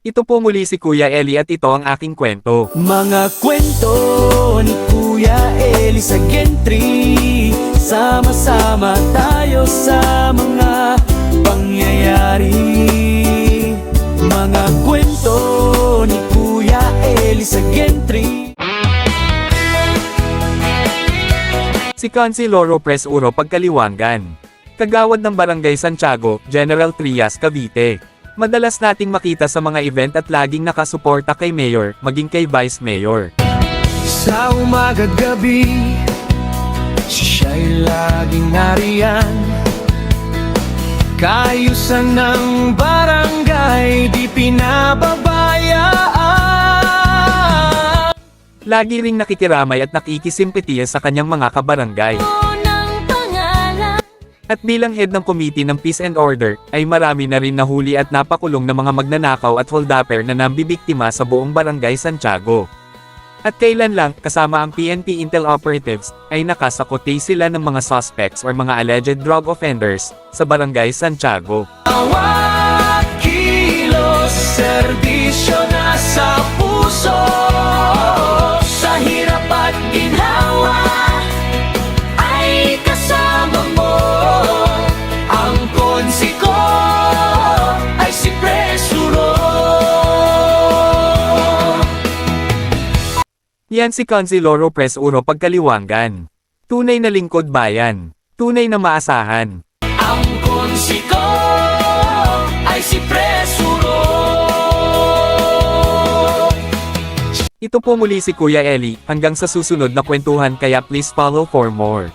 Ito po muli si Kuya Eli at ito ang aking kwento. Mga kwento ni Kuya Eli sa Gentry. Sama-sama tayo sa mga pangyayari. Mga kwento ni Kuya Eli sa Gentry. Si Councilor Pres Uro Pagkaliwangan, kagawad ng Barangay Santiago, General Trias, Cavite. Madalas nating makita sa mga event at laging nakasuporta kay Mayor, maging kay Vice Mayor. Sa umaga't gabi, siya'y laging nariyan. Kaayusan ng barangay, di pinababayaan. Lagi ring nakikiramay at nakikisimpatiya sa kanyang mga kabarangay. At bilang head ng committee ng Peace and Order, ay marami na rin nahuli at napakulong na mga magnanakaw at holdapper na nambibiktima sa buong Barangay Santiago. At kailan lang, kasama ang PNP Intel operatives, ay nakasakote sila ng mga suspects or mga alleged drug offenders sa Barangay Santiago. Bawat kilos, serbisyo na sa puso. Sa hirap at ginhawa, ay kasama mo. Ang konsi ko ay si Presuro. Yan si Councilor Pres Uro Pagkaliwangan. Tunay na lingkod bayan. Tunay na maasahan. Ang konsi ko ay si Presuro. Ito po muli si Kuya Eli, hanggang sa susunod na kwentuhan kaya please follow for more.